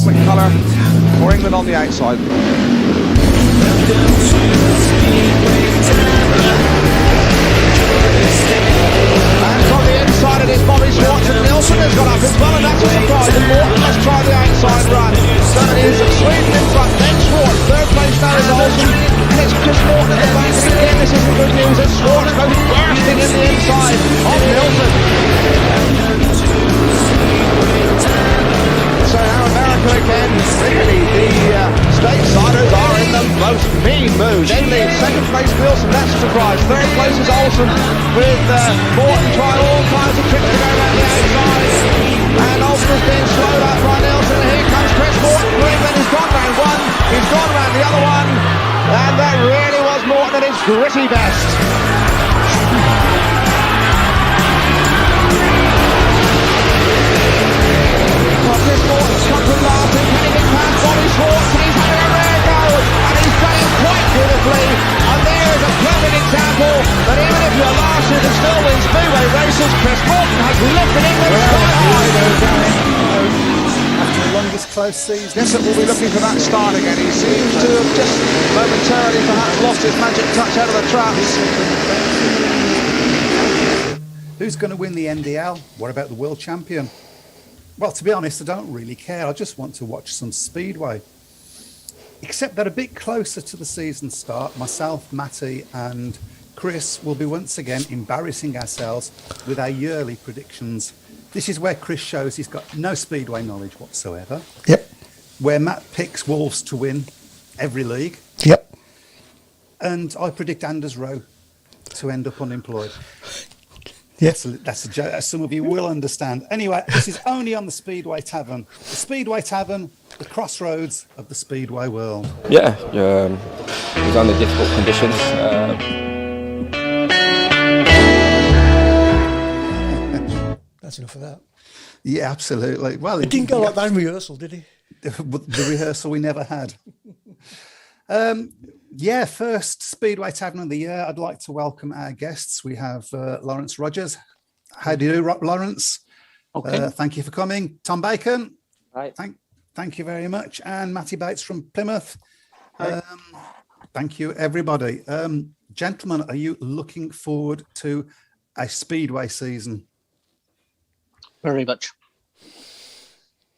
Quick colour for England on the outside. And from the inside it is Bobby Schwartz, and Nielsen has got up as well, and that's a surprise. And Morton has tried the outside run. So it is Sweden in front, then Schwartz. Third place now is Olsen, and it's just Morton at the back. And again, this isn't good news as Schwartz goes bursting in the inside of Nielsen. So now America again, really, the Statesiders are in the most mean mood. They lead second place Nielsen, that's a surprise. Third place is Olsen with Morton trying all kinds of tricks to go around the outside. And Olsen is being slowed up by Nielsen. And here comes Chris Morton for England. He's gone round one, he's gone round the other one. And that really was Morton at his gritty best. Chris Morton's come from last and can he get past Bobby Schwartz, and he's having a rare go, and he's done it quite beautifully. And there is a perfect example that even if you're last, you can still win Speedway races. Chris Morton has lifted England sky high. After the longest close season. Yes, it will be looking for that start again. He seems to have just momentarily perhaps lost his magic touch out of the traps. Who's going to win the NDL? What about the world champion? Well, to be honest, I don't really care. I just want to watch some Speedway. Except that a bit closer to the season start, myself, Mattie and Chris will be once again embarrassing ourselves with our yearly predictions. This is where Chris shows he's got no Speedway knowledge whatsoever. Yep. Where Matt picks Wolves to win every league. Yep. And I predict Anders Rowe to end up unemployed. Yes, that's a joke, as some of you will understand. Anyway, this is only on the Speedway Tavern. The Speedway Tavern, the crossroads of the Speedway world. Yeah, it was under difficult conditions. that's enough of that. Yeah, absolutely. Well, it didn't go like that in rehearsal, did he? The rehearsal we never had. Yeah, first Speedway Tavern of the year. I'd like to welcome our guests. We have Laurence Rogers. How do you do, Laurence? Okay. Thank you for coming. Tom Bacon. Hi. Thank you very much. And Mattie Bates from Plymouth. Hi. Thank you, everybody. Gentlemen, are you looking forward to a Speedway season? Very much.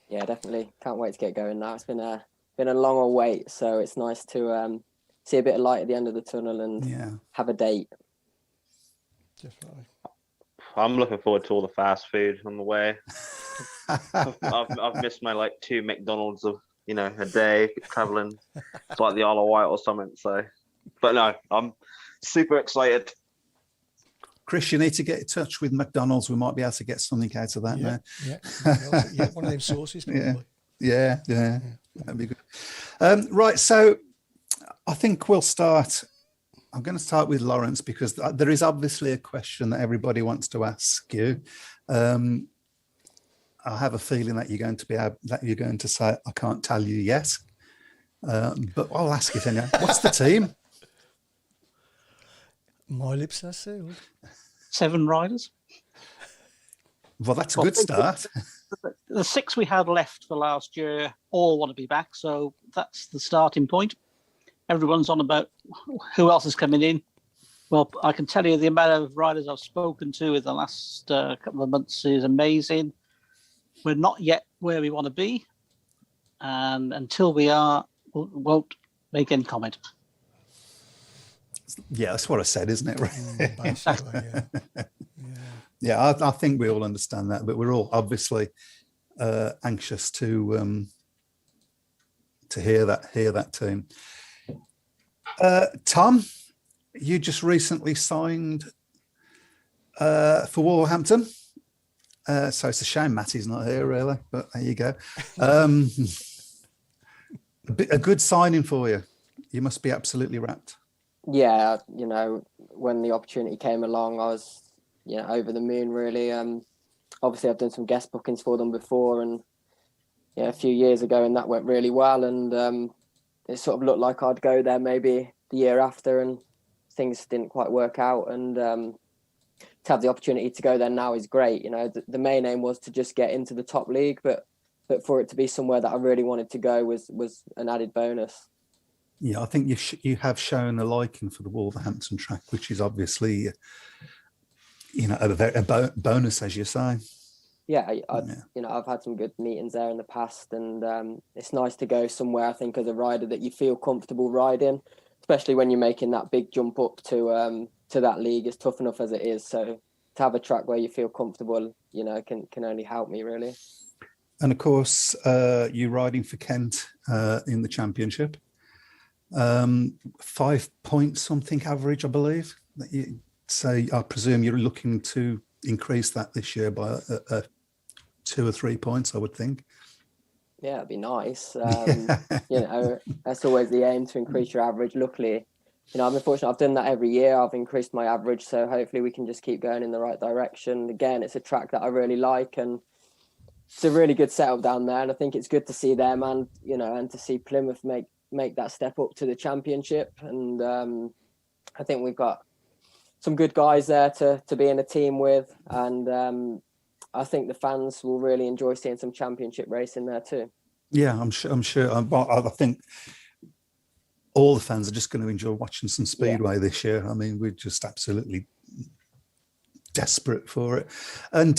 Yeah, definitely. Can't wait to get going now. It's been a long wait, so it's nice to see a bit of light at the end of the tunnel and have a date. Definitely. I'm looking forward to all the fast food on the way. I've missed my 2 McDonald's of a day traveling. It's like the Isle of Wight or something. So, but no, I'm super excited. Chris, you need to get in touch with McDonald's. We might be able to get something out of that now. Yeah, one of them sauces probably. Yeah, that'd be good. Right, so I think we'll start. I'm going to start with Laurence because there is obviously a question that everybody wants to ask you. I have a feeling that you're going to say I can't tell you yet, but I'll ask it anyway. What's the team? My lips are sealed. 7 riders. Well, that's a good start. The 6 we had left for last year all want to be back, so that's the starting point. Everyone's on about who else is coming in. Well, I can tell you the amount of riders I've spoken to in the last couple of months is amazing. We're not yet where we want to be, and until we are, we won't make any comment. Yeah, that's what I said, isn't it? Right? Basically, Yeah, I think we all understand that, but we're all obviously anxious to hear that team. Tom, you just recently signed for Wolverhampton, so it's a shame Mattie's not here, really. But there you go. A good signing for you. You must be absolutely rapt. Yeah, when the opportunity came along, I was over the moon, really. Obviously, I've done some guest bookings for them before, and a few years ago, and that went really well. And it sort of looked like I'd go there maybe the year after, and things didn't quite work out. And to have the opportunity to go there now is great. You know, the main aim was to just get into the top league, but for it to be somewhere that I really wanted to go was an added bonus. Yeah, I think you have shown a liking for the Wolverhampton track, which is obviously, you know, a bonus, as you say. Yeah, you know, I've had some good meetings there in the past, and it's nice to go somewhere, I think, as a rider that you feel comfortable riding, especially when you're making that big jump up to that league. It's tough enough as it is, so to have a track where you feel comfortable, you know, can only help me, really. And of course, you're riding for Kent in the championship. 5 point something average, I believe. So I presume you're looking to increase that this year by 2 or 3 points, I would think. Yeah, it'd be nice. You know, that's always the aim, to increase your average. Luckily, you know, I'm fortunate. I've done that every year. I've increased my average, so hopefully we can just keep going in the right direction. Again, it's a track that I really like, and it's a really good setup down there. And I think it's good to see them, and you know, and to see Plymouth make that step up to the championship. And I think we've got some good guys there to be in a team with, and I think the fans will really enjoy seeing some championship racing there too. Yeah, I'm sure. I think all the fans are just going to enjoy watching some Speedway this year. I mean, we're just absolutely desperate for it. And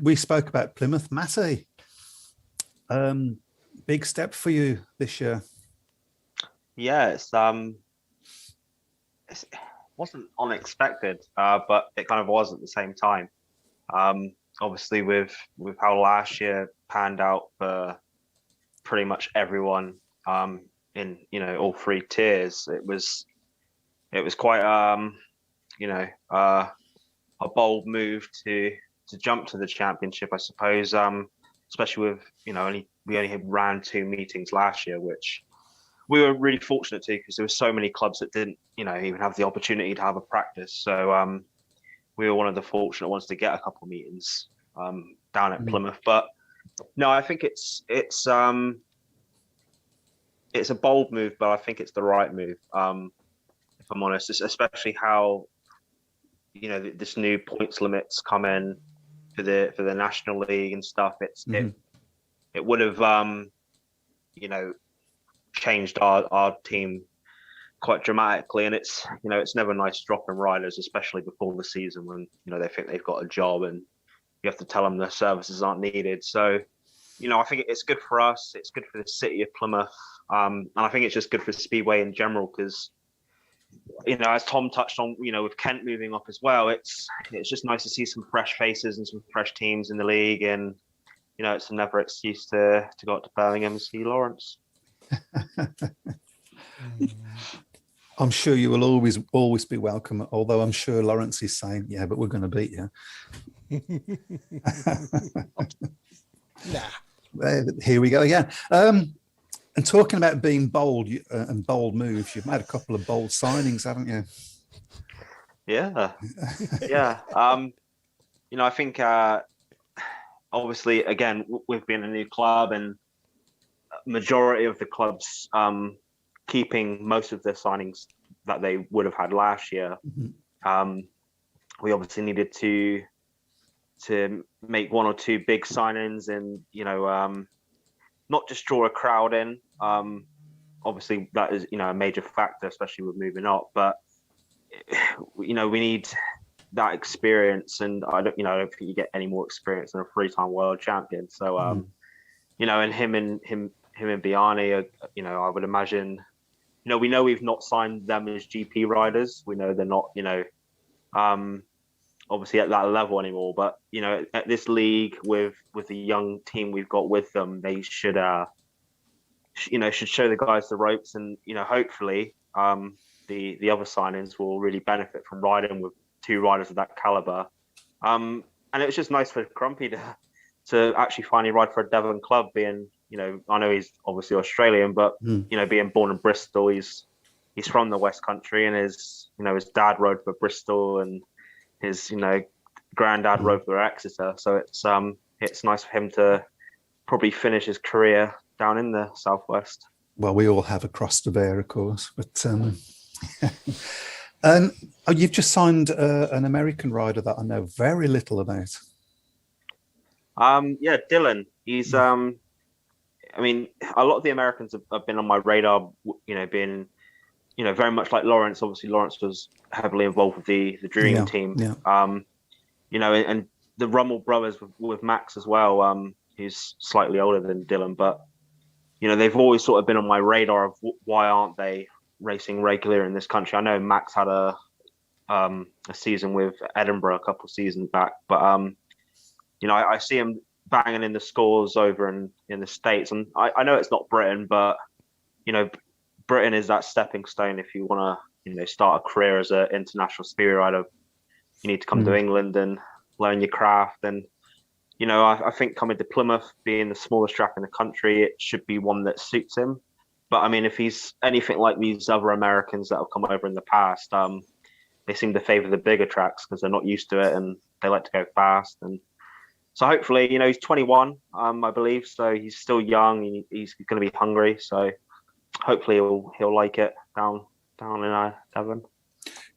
we spoke about Plymouth. Mattie, big step for you this year. Yeah, it wasn't unexpected, but it kind of was at the same time. Obviously, with how last year panned out for pretty much everyone in, you know, all 3 tiers, it was quite you know, a bold move to jump to the championship, I suppose. Especially with, you know, we only ran 2 meetings last year, which we were really fortunate to, because there were so many clubs that didn't, you know, even have the opportunity to have a practice. So we were one of the fortunate ones to get a couple of meetings down at Plymouth. But no, I think it's a bold move, but I think it's the right move. If I'm honest, especially how, you know, this new points limits come in for the National League and stuff. It would have you know, changed our team quite dramatically, and it's, you know, it's never nice dropping riders, especially before the season, when, you know, they think they've got a job and you have to tell them their services aren't needed. So, you know, I think it's good for us, it's good for the city of Plymouth, and I think it's just good for Speedway in general, because, you know, as Tom touched on, you know, with Kent moving up as well, it's just nice to see some fresh faces and some fresh teams in the league, and, you know, it's another excuse to go up to Birmingham and see Laurence. I'm sure you will always be welcome, although I'm sure Laurence is saying, yeah, but we're going to beat you. Nah. Here we go again. And talking about being bold and bold moves, you've made a couple of bold signings, haven't you? Yeah. Yeah. You know, I think obviously, again, we've been a new club, and majority of the clubs keeping most of their signings that they would have had last year. We obviously needed to make 1 or 2 big signings, and, you know, not just draw a crowd in. Obviously that is, you know, a major factor, especially with moving up, but, you know, we need that experience, and I don't think you get any more experience than a 3-time world champion. So you know, and him and Biani are, you know, I would imagine, you know, we know we've not signed them as GP riders. We know they're not, you know, obviously at that level anymore. But, you know, at this league with the young team we've got with them, they should, you know, should show the guys the ropes, and, you know, hopefully the other signings will really benefit from riding with 2 riders of that caliber. And it was just nice for Crumpy to actually finally ride for a Devon club, being, you know, I know he's obviously Australian, but, you know, being born in Bristol, he's from the West Country, and his dad rode for Bristol, and his, you know, granddad rode for Exeter. So it's nice for him to probably finish his career down in the Southwest. well, we all have a cross to bear, of course. But and you've just signed an American rider that I know very little about. Yeah, Dylan. He's I mean, a lot of the Americans have been on my radar. Being very much like Laurence. Obviously, Laurence was heavily involved with the Dream Team. Yeah. And the Rummel brothers with Max as well. He's slightly older than Dylan, but they've always sort of been on my radar of why aren't they racing regular in this country. I know Max had a season with Edinburgh a couple of seasons back, but I see him banging in the scores over in the States, and I know it's not Britain, but Britain is that stepping stone if you want to start a career as an international speedway rider. You need to come to England and learn your craft. And I think coming to Plymouth, being the smallest track in the country, it should be one that suits him. But I mean, if he's anything like these other Americans that have come over in the past, they seem to favour the bigger tracks because they're not used to it and they like to go fast. And so hopefully, he's 21, I believe, so he's still young. He's going to be hungry, so hopefully he'll like it down in Devon.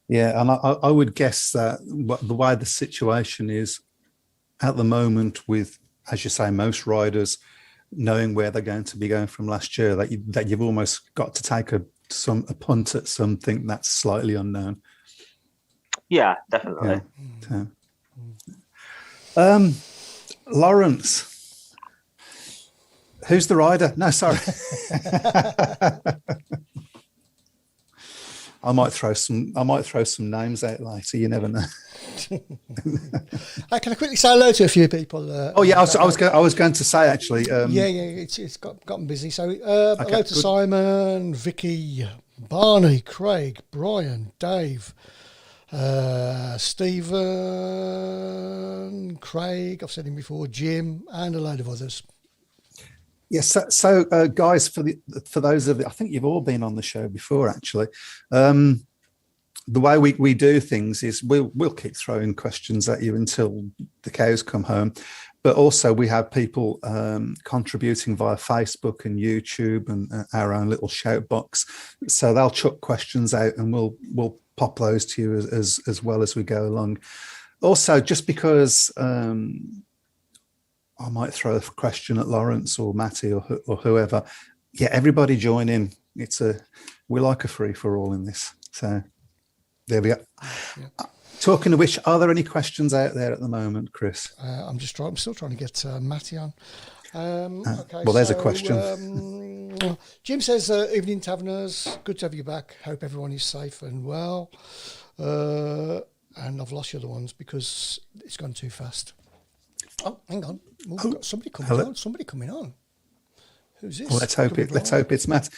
Yeah, and I would guess that the way the situation is at the moment, with, as you say, most riders knowing where they're going to be going from last year, that you've almost got to take a punt at something that's slightly unknown. Yeah, definitely. Yeah. Laurence, who's the rider? No, sorry. I might throw some names out later. You never know. Can I quickly say hello to a few people? I was going to say actually. It's gotten busy. So hello to Simon, Vicky, Barney, Craig, Brian, Dave, Stephen, Craig. I've said him before. Jim, and a load of others. Yes, so guys, for those of you, I think you've all been on the show before, actually. The way we do things is we'll keep throwing questions at you until the cows come home, but also we have people contributing via Facebook and YouTube and our own little shout box. So they'll chuck questions out, and we'll pop those to you as well as we go along. Also, just because I might throw a question at Laurence or Mattie or whoever. Yeah, everybody join in. We like a free for all in this. So there we go. Yeah. Talking of which, are there any questions out there at the moment, Chris? I'm still trying to get Mattie on. Okay, well, there's a question. Jim says, "Evening Taverners, good to have you back. Hope everyone is safe and well." And I've lost the other ones because it's gone too fast. Oh, hang on. We've got somebody coming on. Who's this? Well, let's hope it's Matt.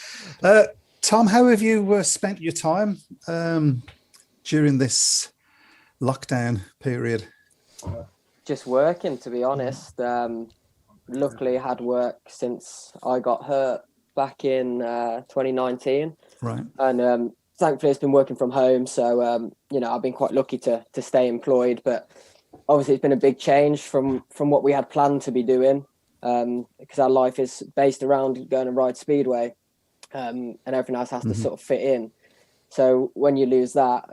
Tom, how have you spent your time during this lockdown period? Just working, to be honest. Luckily, had work since I got hurt back in 2019. Right. And thankfully, it's been working from home. So, I've been quite lucky to stay employed. But obviously, it's been a big change from what we had planned to be doing, because our life is based around going and ride Speedway, and everything else has to sort of fit in. So when you lose that,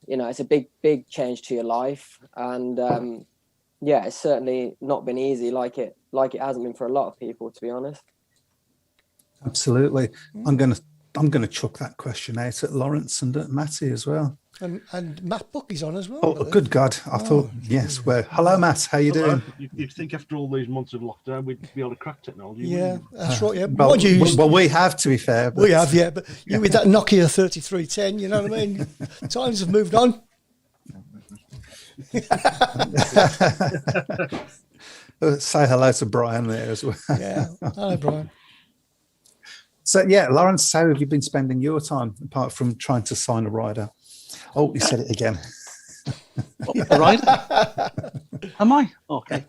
it's a big change to your life, and it's certainly not been easy like it hasn't been for a lot of people, to be honest. Absolutely. I'm going to chuck that question out at Laurence and at Mattie as well. And Matt Buckley's on as well. Oh, good God. I thought, yes. Well, hello, Matt. How you doing? You'd think after all these months of lockdown, we'd be able to crack technology. Yeah, that's right. Yeah. Well, we have, to be fair. We have, yeah. But you with that Nokia 3310, you know what I mean? Times have moved on. Say hello to Brian there as well. Yeah. Hello, Brian. So, Laurence, how have you been spending your time, apart from trying to sign a rider? Oh, you said it again. A rider? Am I? Okay.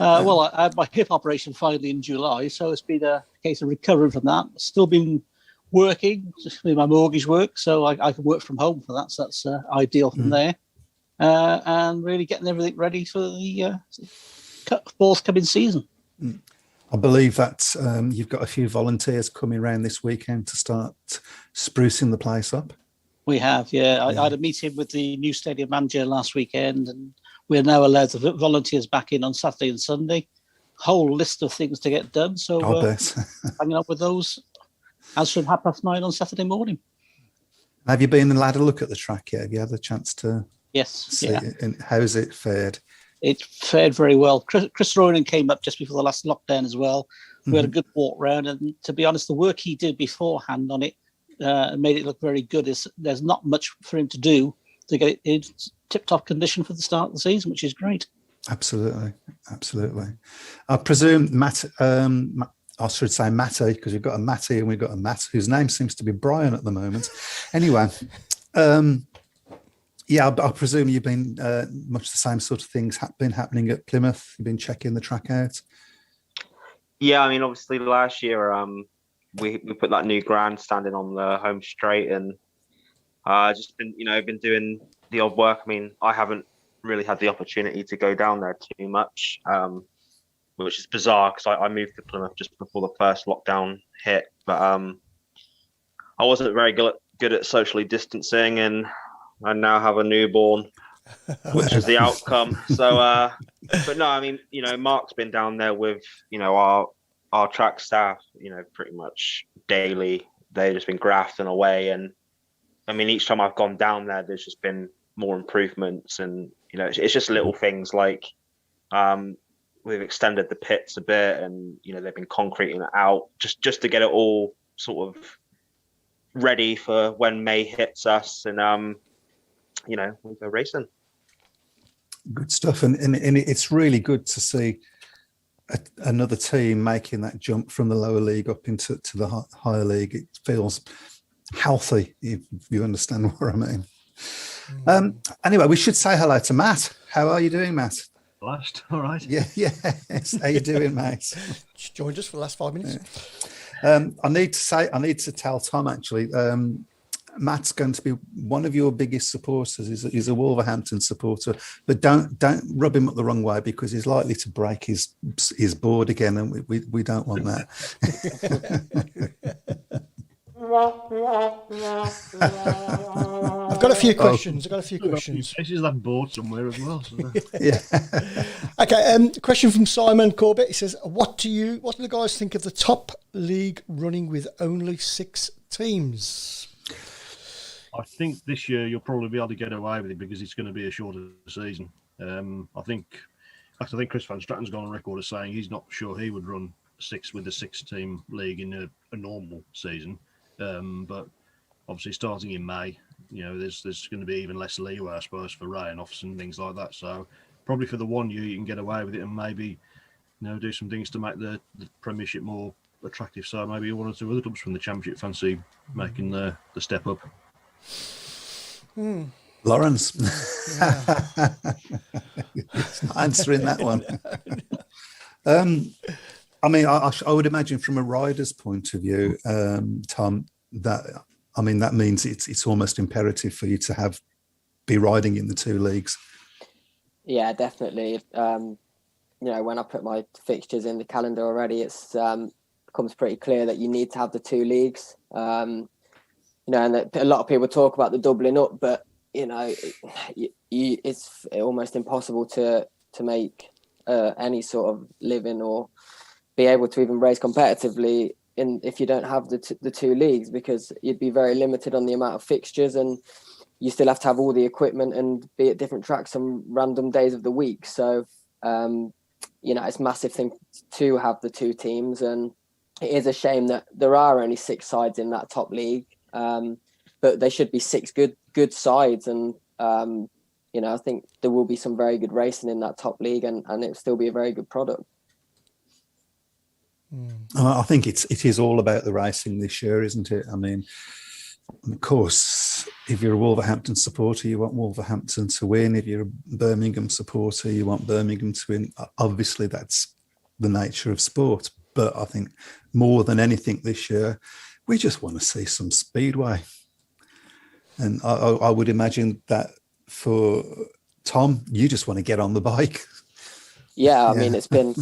Well, I had my hip operation finally in July, so it's been a case of recovering from that. Still been working, just with my mortgage work, so I can work from home for that, so that's ideal from there. And really getting everything ready for the forthcoming season. I believe that you've got a few volunteers coming around this weekend to start sprucing the place up. We have, yeah. I had a meeting with the new stadium manager last weekend, and we're now allowed the volunteers back in on Saturday and Sunday. Whole list of things to get done. So hanging up with those as from 9:30 on Saturday morning. Have you been and had a look at the track yet? Have you had a chance to see it? And how's it fared? It fared very well. Chris Ronan came up just before the last lockdown as well. We had a good walk round, and to be honest, the work he did beforehand on it made it look very good. There's not much for him to do to get it in tip-top condition for the start of the season, which is great. Absolutely. I presume Matt, I should say Mattie, because we've got a Mattie and we've got a Matt, whose name seems to be Brian at the moment. Anyway, I presume you've been much the same sort of things been happening at Plymouth. You've been checking the track out. Yeah, I mean, obviously last year we put that new grandstand in on the home straight, and just been doing the odd work. I mean, I haven't really had the opportunity to go down there too much, which is bizarre because I moved to Plymouth just before the first lockdown hit. But I wasn't very good at socially distancing, and I now have a newborn, which is the outcome. So, but no, I mean, Mark's been down there with, our track staff, pretty much daily. They've just been grafting away. And I mean, each time I've gone down there, there's just been more improvements. And, it's just little things like we've extended the pits a bit, and, they've been concreting it out just to get it all sort of ready for when May hits us. And, we go racing. Good stuff. And it's really good to see another team making that jump from the lower league up into the higher league. It feels healthy, if you understand what I mean. Anyway, we should say hello to Matt. How are you doing, Matt? Last, all right. Yeah. How you doing, mate? Just joined us for the last 5 minutes. I need to tell Tom, actually, Matt's going to be one of your biggest supporters. He's a Wolverhampton supporter, but don't rub him up the wrong way, because he's likely to break his board again, and we don't want that. I've got a few questions. This is that board somewhere as well. So. Yeah. Okay. Question from Simon Corbett. He says, "What do the guys think of the top league running with only 6 teams?" I think this year you'll probably be able to get away with it because it's going to be a shorter season. I think Chris Van Stratton's gone on record as saying he's not sure he would run 6 with a 6-team league in a normal season. But obviously starting in May, there's going to be even less leeway, I suppose, for rain-offs and things like that. So probably for the 1 year you can get away with it and maybe do some things to make the Premiership more attractive. So maybe 1 or 2 other clubs from the Championship fancy making the step up. Laurence, answering that one. I mean, I would imagine from a rider's point of view, Tom, that means it's almost imperative for you to be riding in the 2 leagues. Yeah, definitely. When I put my fixtures in the calendar already, it's becomes pretty clear that you need to have the 2 leagues. And that a lot of people talk about the doubling up, but it's almost impossible to make any sort of living or be able to even race competitively if you don't have the 2 leagues, because you'd be very limited on the amount of fixtures, and you still have to have all the equipment and be at different tracks on random days of the week. So it's a massive thing to have the 2 teams, and it is a shame that there are only 6 sides in that top league. But they should be 6 good sides, and I think there will be some very good racing in that top league, and it'll still be a very good product. I think it is all about the racing this year, isn't it? I mean, of course, if you're a Wolverhampton supporter, you want Wolverhampton to win. If you're a Birmingham supporter, you want Birmingham to win. Obviously, that's the nature of sport. But I think more than anything this year, we just want to see some speedway. And I would imagine that for Tom, you just want to get on the bike. Yeah, I mean, it's been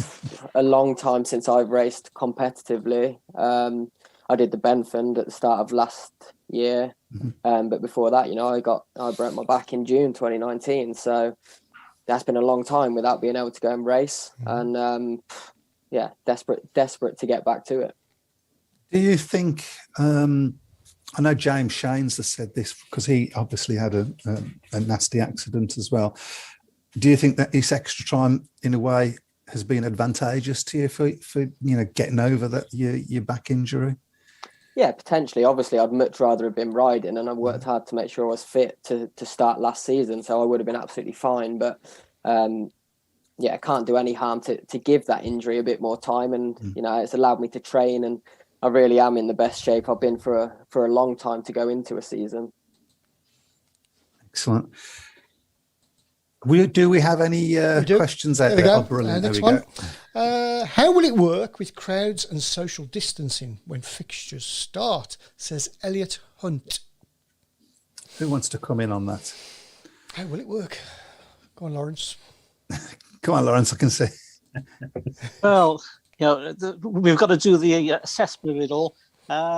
a long time since I've raced competitively. I did the Benford at the start of last year, but before that, I broke my back in June 2019. So that's been a long time without being able to go and race, and desperate to get back to it. Do you think? I know James Shanes has said this because he obviously had a nasty accident as well. Do you think that this extra time, in a way, has been advantageous to you for getting over that your back injury? Yeah, potentially. Obviously, I'd much rather have been riding, and I worked hard to make sure I was fit to start last season, so I would have been absolutely fine. But it can't do any harm to give that injury a bit more time, and it's allowed me to train, and I really am in the best shape I've been for a long time to go into a season. Excellent. Do we have any questions out there? Go. Oh, brilliant. Next there we one. go. How will it work with crowds and social distancing when fixtures start? Says Elliot Hunt. Who wants to come in on that? How will it work? Go on, Laurence. Come on, Laurence, I can see. Well, we've got to do the assessment of it all.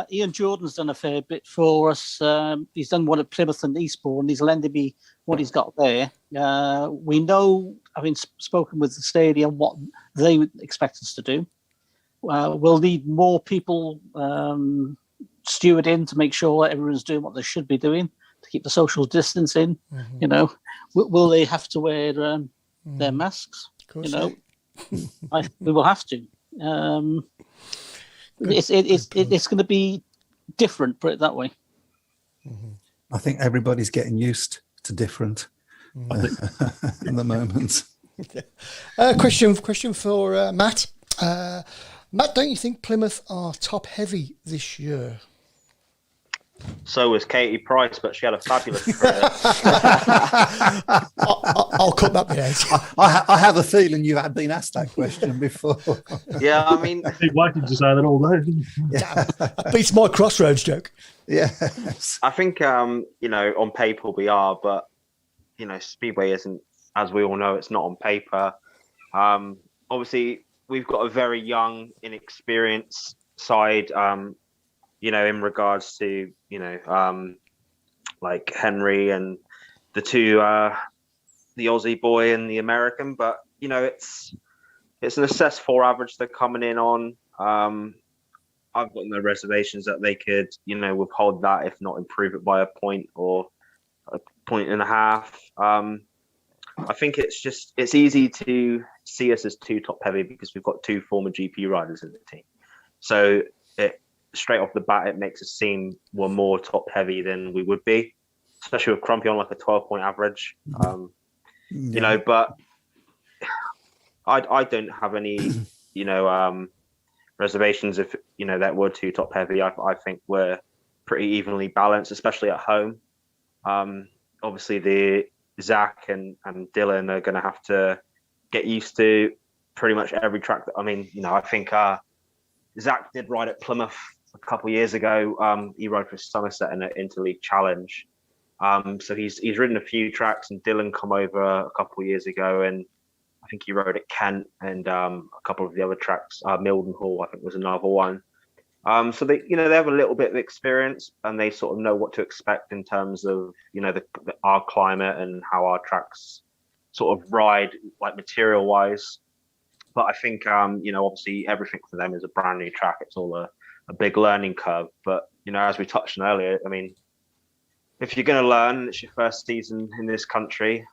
Ian Jordan's done a fair bit for us. He's done one at Plymouth and Eastbourne. He's lending me what he's got there. We know, having spoken with the stadium, what they would expect us to do. We'll need more people stewarding to make sure everyone's doing what they should be doing to keep the social distancing. Will they have to wear their masks? We will have to. It's going to be different, put it that way. I think everybody's getting used to different in the moment. Question for Matt. Matt, don't you think Plymouth are top heavy this year? So was Katie Price, but she had a fabulous career. I'll cut that bit out. I have a feeling you had been asked that question before. Yeah, I mean, I keep waiting to say that all day. That beats my Crossroads joke. Yes. I think on paper we are, but Speedway isn't, as we all know, it's not on paper. Obviously, we've got a very young, inexperienced side. In regards to like Henry and the two, the Aussie boy and the American, but it's an SS4 average they're coming in on. I've got no reservations that they could withhold that, if not improve it by a point or a point and a half. I think it's easy to see us as too top heavy because we've got two former GP riders in the team, so straight off the bat, it makes us seem we're more top heavy than we would be, especially with Crumpy on like a 12-point average. But I don't have any, reservations if, that we're too top heavy. I think we're pretty evenly balanced, especially at home. Obviously the Zach and Dylan are going to have to get used to pretty much every track. I think Zach did ride at Plymouth a couple of years ago. He rode for Somerset in an Interleague Challenge. So he's ridden a few tracks, and Dylan come over a couple of years ago, and I think he rode at Kent and a couple of the other tracks. Mildenhall, I think, was another one. So they have a little bit of experience, and they sort of know what to expect in terms of our climate and how our tracks sort of ride, like material wise. But I think obviously everything for them is a brand new track. It's all a big learning curve. But as we touched on earlier, if you're going to learn, it's your first season in this country.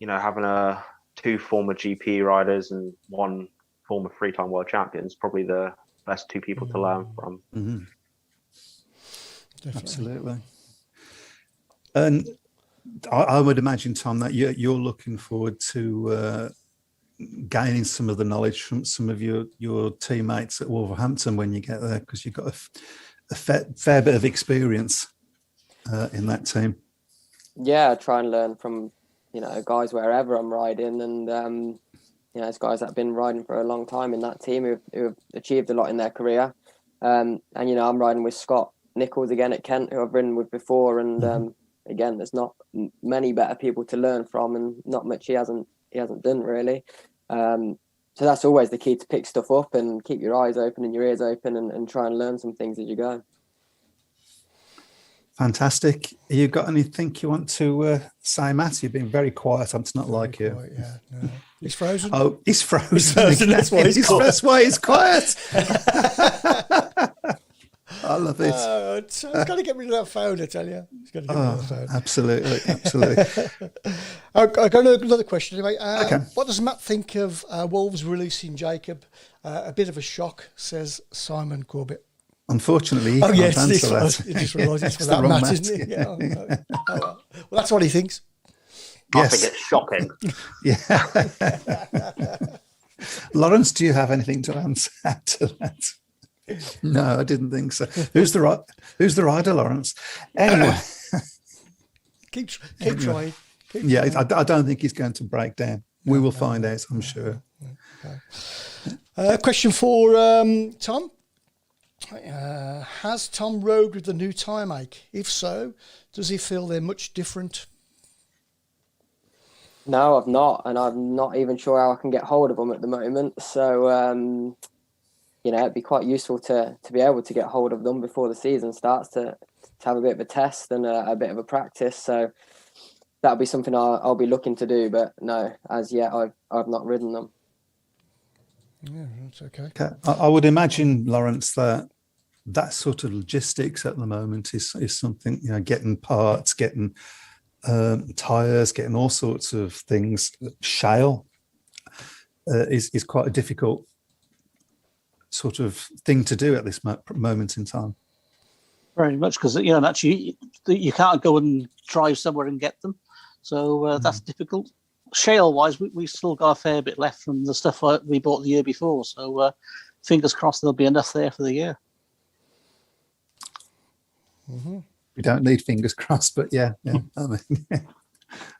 Having two former GP riders and one former three-time world champion is probably the best two people to learn from. Mm-hmm. Absolutely. And I would imagine, Tom, that you're looking forward to gaining some of the knowledge from some of your teammates at Wolverhampton when you get there, because you've got a fair bit of experience in that team. Yeah, I try and learn from guys wherever I'm riding, and it's guys that have been riding for a long time in that team who've achieved a lot in their career. And I'm riding with Scott Nichols again at Kent, who I've ridden with before, and again, there's not many better people to learn from, and not much he hasn't done really. that's always the key, to pick stuff up and keep your eyes open and your ears open and try and learn some things as you go. Fantastic. You got anything you want to say, Matt? You've been very quiet. It's not like you. Quiet, yeah, no. He's frozen. Oh, he's frozen. He's frozen. That's why he's quiet. That's why he's quiet. I love it. He's got to get rid of that phone, I tell you. He's got to get rid of that phone. Absolutely. I've got another question anyway. Okay. What does Matt think of Wolves releasing Jacob? A bit of a shock, says Simon Corbett. Unfortunately, he can't answer that. You just realised it's for the that wrong Matt, Matt. isn't it? Yeah. Well, that's what he thinks. I Yes. think it's shocking. Yeah. Laurence, do you have anything to answer to that? No, I didn't think so. Who's the rider, Laurence? Anyway. Keep trying. I don't think he's going to break down. We will find out, I'm sure. Question for Tom. Has Tom rode with the new time ache? If so, does he feel they're much different? No, I've not, and I'm not even sure how I can get hold of them at the moment. So, it'd be quite useful to be able to get hold of them before the season starts to have a bit of a test and a bit of a practice. So that'll be something I'll be looking to do. But no, as yet, I've not ridden them. Yeah, that's okay. I would imagine, Laurence, that sort of logistics at the moment is something, getting parts, getting tyres, getting all sorts of things. Shale is quite a difficult sort of thing to do at this moment in time. Very much, because actually you can't go and drive somewhere and get them, so that's difficult. Shale wise, we still got a fair bit left from the stuff we bought the year before, so fingers crossed there'll be enough there for the year. Mm-hmm. We don't need fingers crossed, but yeah. I mean,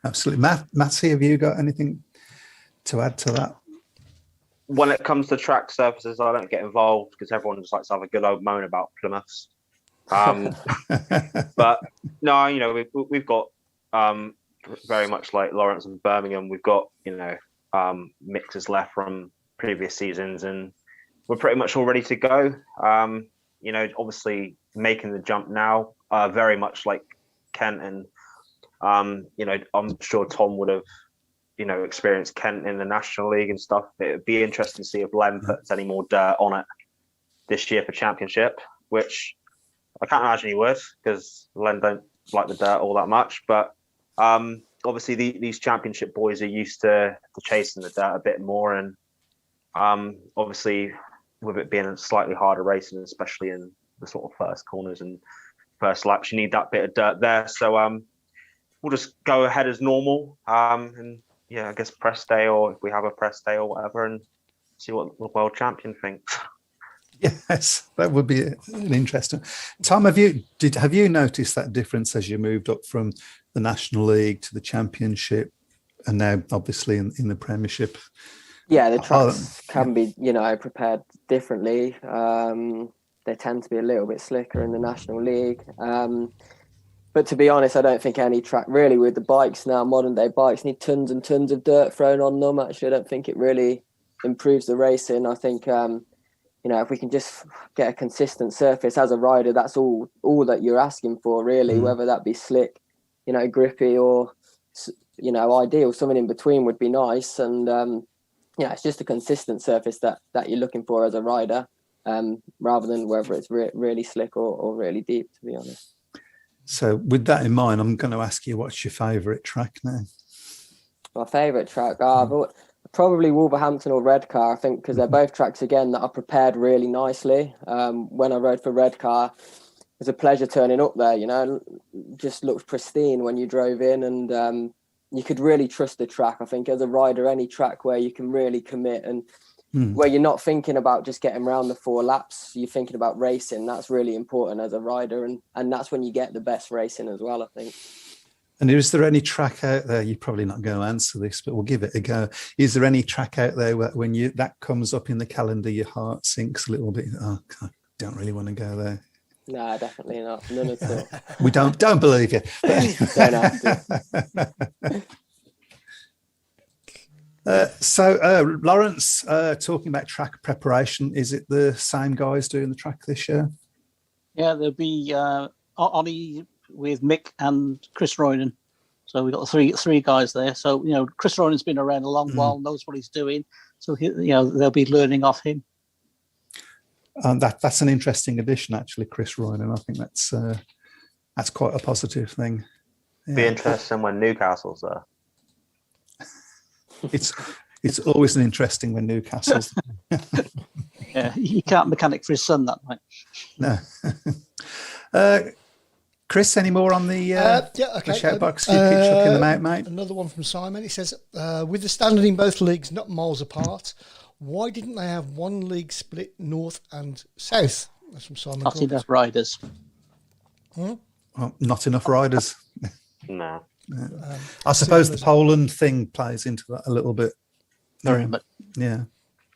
absolutely. Mattie, have you got anything to add to that? When it comes to track surfaces, I don't get involved because everyone just likes to have a good old moan about Plymouths. But no, we've got very much like Laurence and Birmingham. We've got mixes left from previous seasons, and we're pretty much all ready to go. Obviously making the jump now, very much like Kent, and I'm sure Tom would have experienced Kent in the National League and stuff. It would be interesting to see if Len puts any more dirt on it this year for Championship, which I can't imagine he would, because Len don't like the dirt all that much. But obviously these Championship boys are used to chasing the dirt a bit more, and obviously with it being a slightly harder racing, especially in the sort of first corners and first laps, you need that bit of dirt there. So we'll just go ahead as normal, and I guess press day, or if we have a press day or whatever, and see what the world champion thinks. Yes, that would be an interesting. Tom, have you noticed that difference as you moved up from the National League to the Championship, and now obviously in the Premiership? Yeah, the tracks can be, prepared differently. They tend to be a little bit slicker in the National League. But to be honest, I don't think any track really, with the bikes now, modern day bikes, need tons and tons of dirt thrown on them. Actually, I don't think it really improves the racing. I think, if we can just get a consistent surface as a rider, that's all that you're asking for, really, whether that be slick, grippy, or, ideal. Something in between would be nice. And, it's just a consistent surface that you're looking for as a rider, rather than whether it's really slick or really deep, to be honest. So with that in mind, I'm going to ask you, what's your favourite track now? My favourite track? Probably Wolverhampton or Redcar, I think, because they're both tracks, again, that are prepared really nicely. When I rode for Redcar, it was a pleasure turning up there, just looked pristine when you drove in, and you could really trust the track. I think as a rider, any track where you can really commit and where you're not thinking about just getting around the 4 laps, you're thinking about racing. That's really important as a rider, and that's when you get the best racing as well, I think. And is there any track out there, you're probably not going to answer this, but we'll give it a go. Is there any track out there where when that comes up in the calendar, your heart sinks a little bit? Oh, God, don't really want to go there. No, definitely not. None at all. We don't believe you. Don't have to. Laurence, talking about track preparation, is it the same guys doing the track this year? Yeah, there'll be Ollie with Mick and Chris Roynan. So we've got three guys there. So, Chris Roynan's been around a long while, knows what he's doing. So, they'll be learning off him. That's an interesting addition, actually, Chris Roynan. I think that's quite a positive thing. Yeah. Be interesting when Newcastle's there. It's always an interesting when Newcastle's. Yeah, he can't mechanic for his son that night. No. Chris, any more on the shout box? You keep chucking them out, mate. Another one from Simon. He says, with the standard in both leagues not miles apart, why didn't they have one league split north and south? That's from Simon. Not enough riders. Well, not enough riders. No. I suppose the Poland thing plays into that a little bit. Very much. Yeah.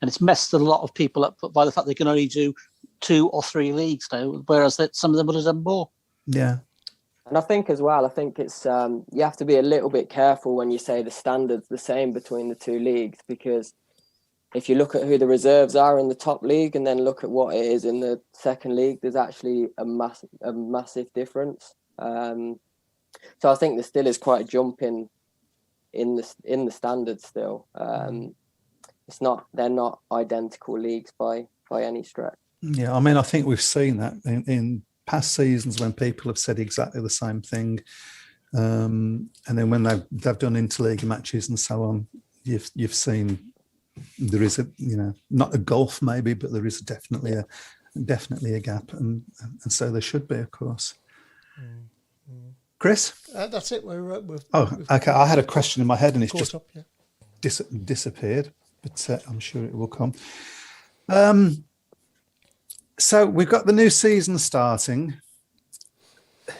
And it's messed a lot of people up by the fact they can only do 2 or 3 leagues now, whereas some of them would have done more. Yeah. And I think as well, it's you have to be a little bit careful when you say the standard's the same between the 2 leagues, because if you look at who the reserves are in the top league and then look at what it is in the second league, there's actually a massive difference. So I think there still is quite a jump in the standards still. They're not identical leagues by any stretch. Yeah, I mean, I think we've seen that in past seasons when people have said exactly the same thing, and then when they've done interleague matches and so on, you've seen there is not a gulf maybe, but there is definitely a gap, and so there should be, of course. Chris, that's it. We're okay. I had a question in my head and it's just up, yeah. disappeared, but I'm sure it will come. So we've got the new season starting.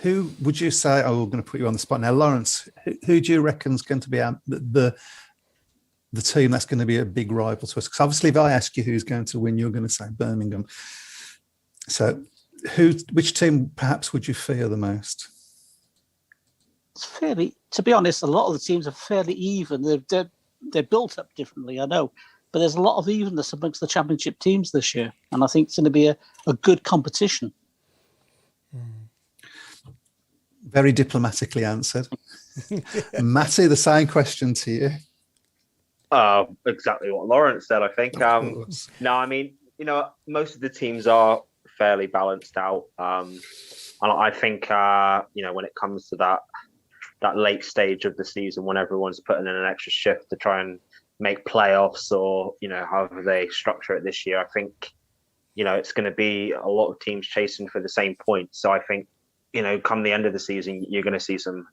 Who would you say? Oh, we're going to put you on the spot now, Laurence. Who do you reckon is going to be the team that's going to be a big rival to us? Because obviously, if I ask you who's going to win, you're going to say Birmingham. So, which team perhaps would you fear the most? It's fairly, to be honest, a lot of the teams are fairly even. They're built up differently, I know, but there's a lot of evenness amongst the championship teams this year, and I think it's going to be a good competition. Very diplomatically answered. Mattie, the same question to you. Exactly what Laurence said, I think. No, I mean, most of the teams are fairly balanced out. And I think, when it comes to that late stage of the season when everyone's putting in an extra shift to try and make playoffs or, however they structure it this year, I think, it's going to be a lot of teams chasing for the same point. So I think, come the end of the season, you're going to see some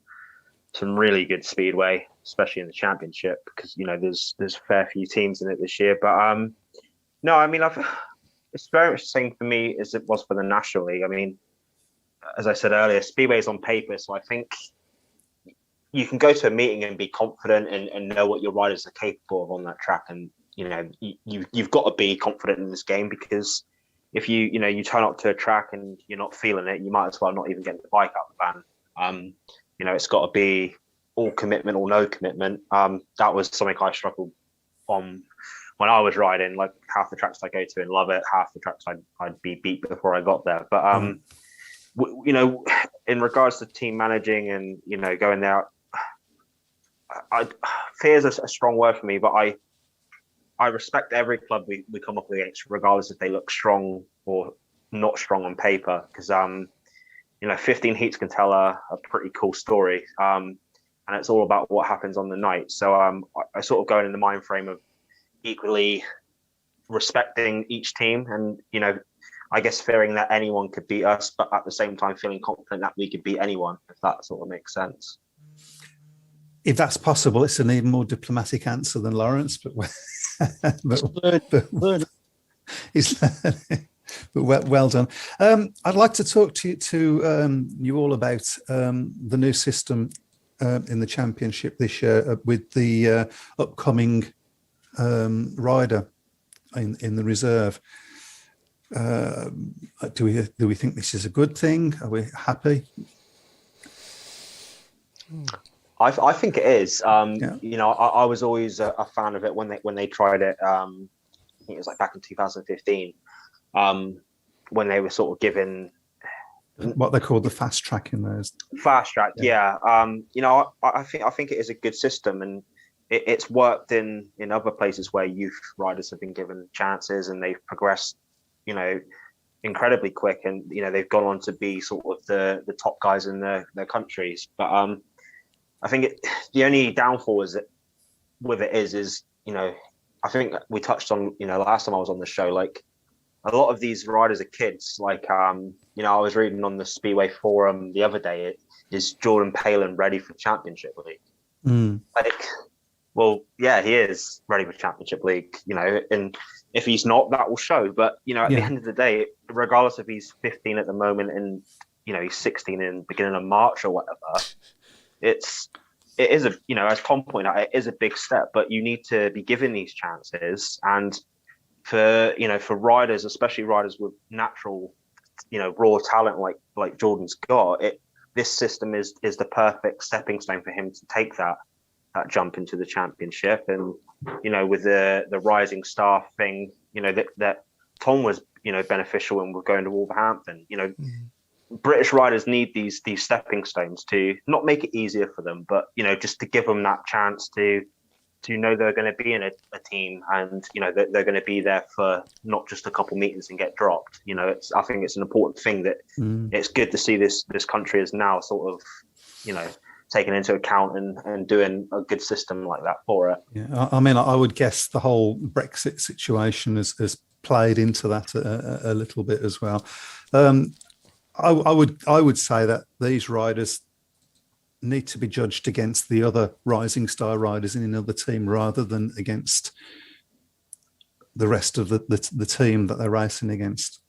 really good speedway, especially in the championship, because, there's a fair few teams in it this year. But no, I mean, it's very much the same for me as it was for the National League. I mean, as I said earlier, speedway's on paper, so I think you can go to a meeting and be confident and know what your riders are capable of on that track. And, you've got to be confident in this game, because if you turn up to a track and you're not feeling it, you might as well not even get the bike out the van. It's got to be all commitment or no commitment. That was something I struggled on when I was riding. Like, half the tracks I go to and love it, half the tracks I'd be beat before I got there. But, in regards to team managing and, going there, fear is a strong word for me, but I respect every club we come up against, regardless if they look strong or not strong on paper, because 15 heats can tell a pretty cool story, and it's all about what happens on the night. So I sort of go in the mind frame of equally respecting each team, and I guess fearing that anyone could beat us, but at the same time feeling confident that we could beat anyone, if that sort of makes sense. If that's possible, it's an even more diplomatic answer than Laurence, but well done. I'd like to talk to you all about the new system in the championship this year with the upcoming rider in the reserve. Do we think this is a good thing? Are we happy? I think it is. Yeah. You know, I was always a fan of it when they tried it. I think it was like back in 2015, when they were sort of given What they call the fast track in those. fast track. Yeah. You know, I think it is a good system, and it's worked in other places where youth riders have been given chances and they've progressed, you know, incredibly quick, and you know they've gone on to be sort of the top guys in their countries. But I think the only downfall is that with it is you know, I think we touched on, you know, last time I was on the show, like a lot of these riders are kids. Like you know, I was reading on the Speedway forum the other day, is Jordan Palin ready for Championship League? Like, well, yeah, he is ready for Championship League, you know, and if he's not, that will show. But you know, at the end of the day, regardless if he's 15 at the moment and you know he's 16 in beginning of March or whatever, it is a, you know, as Tom pointed out, it is a big step. But you need to be given these chances, and for, you know, for riders, especially riders with natural, you know, raw talent like Jordan's got, this system is the perfect stepping stone for him to take that jump into the championship. And you know, with the rising star thing, you know, that Tom was, you know, beneficial when we're going to Wolverhampton. You know, British riders need these stepping stones to not make it easier for them, but you know, just to give them that chance to know they're going to be in a team, and you know that they're going to be there for not just a couple meetings and get dropped. You know, I think it's an important thing that it's good to see this country is now sort of, you know, taken into account and doing a good system like that for it. Yeah, I mean, I would guess the whole Brexit situation has played into that a little bit as well. I would say that these riders need to be judged against the other rising star riders in another team rather than against the rest of the team that they're racing against.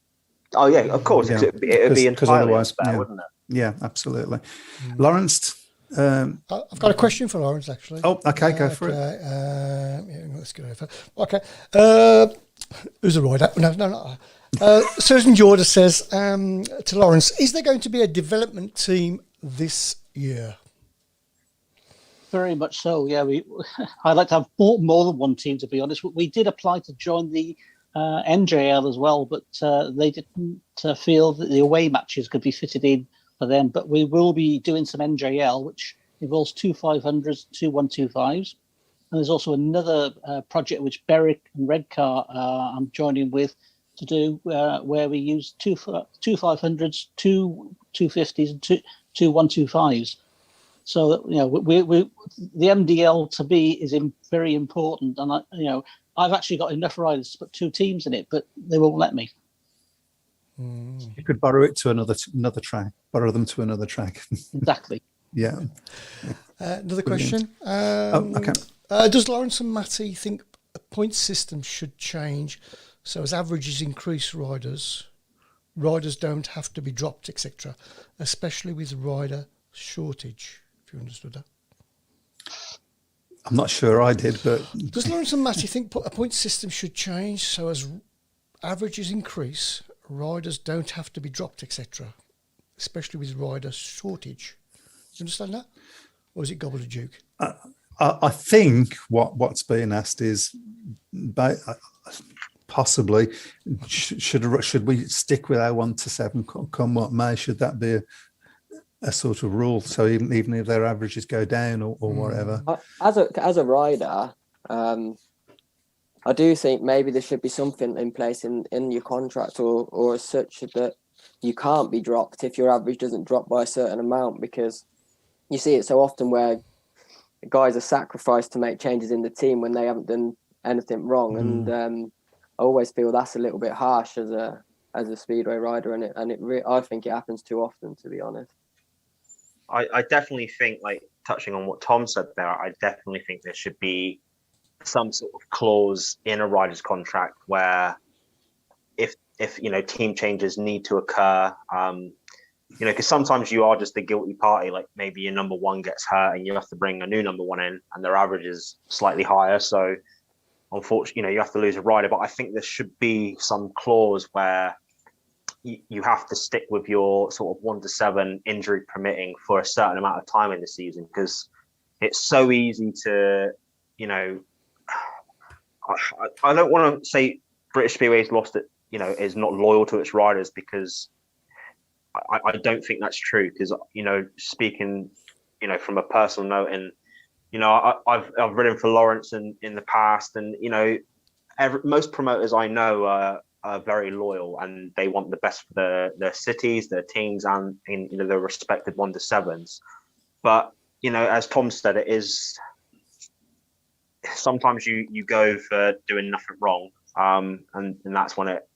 Oh yeah, of course. Yeah. It'd be entirely unfair, wouldn't it? Yeah, absolutely. Laurence, I've got a question for Laurence, actually. Oh, okay, go for it. Let's go over. Okay. Who's the rider? No. Susan Jordan says to Laurence, is there going to be a development team this year? Very much so, yeah. I'd like to have more than one team, to be honest. We did apply to join the NJL as well, but they didn't feel that the away matches could be fitted in for them. But we will be doing some NJL, which involves 2 500s, 2 125s. And there's also another project which Berwick and Redcar I'm joining with to do, where we use 2 500s, 2 250s, and 2 125s. So, you know, we the MDL to me is very important, and I've actually got enough riders to put 2 teams in it, but they won't let me. You could borrow it to another track. Borrow them to another track. Exactly. Yeah. Another question. Okay. Does Laurence and Mattie think a point system should change so as averages increase, riders don't have to be dropped, etc., especially with rider shortage? If you understood that. I'm not sure I did, but does Laurence and Mattie think a point system should change so as averages increase, riders don't have to be dropped, etc., especially with rider shortage? Do you understand that, or is it gobbledygook? I think what's being asked is possibly should we stick with our 1 to 7 come what may? Should that be a sort of rule? So even if their averages go down or whatever. As a rider, I do think maybe there should be something in place in your contract or as such that you can't be dropped if your average doesn't drop by a certain amount, because you see it so often where guys are sacrificed to make changes in the team when they haven't done anything wrong. And I always feel that's a little bit harsh as a speedway rider, and I think it happens too often, to be honest. I definitely think, like touching on what Tom said there, I definitely think there should be some sort of clause in a rider's contract where if you know, team changes need to occur, you know, because sometimes you are just the guilty party. Like maybe your number one gets hurt and you have to bring a new number one in, and their average is slightly higher. So unfortunately, you know, you have to lose a rider. But I think there should be some clause where you have to stick with your sort of 1 to 7 injury permitting for a certain amount of time in the season, because it's so easy to, I don't want to say British Speedway's lost it, is not loyal to its riders, because I don't think that's true. Because speaking, from a personal note, and I've ridden for Laurence in the past, and most promoters I know are very loyal, and they want the best for their cities, their teams, and in their respective 1-7s. But as Tom said, it is sometimes you go for doing nothing wrong, and that's when it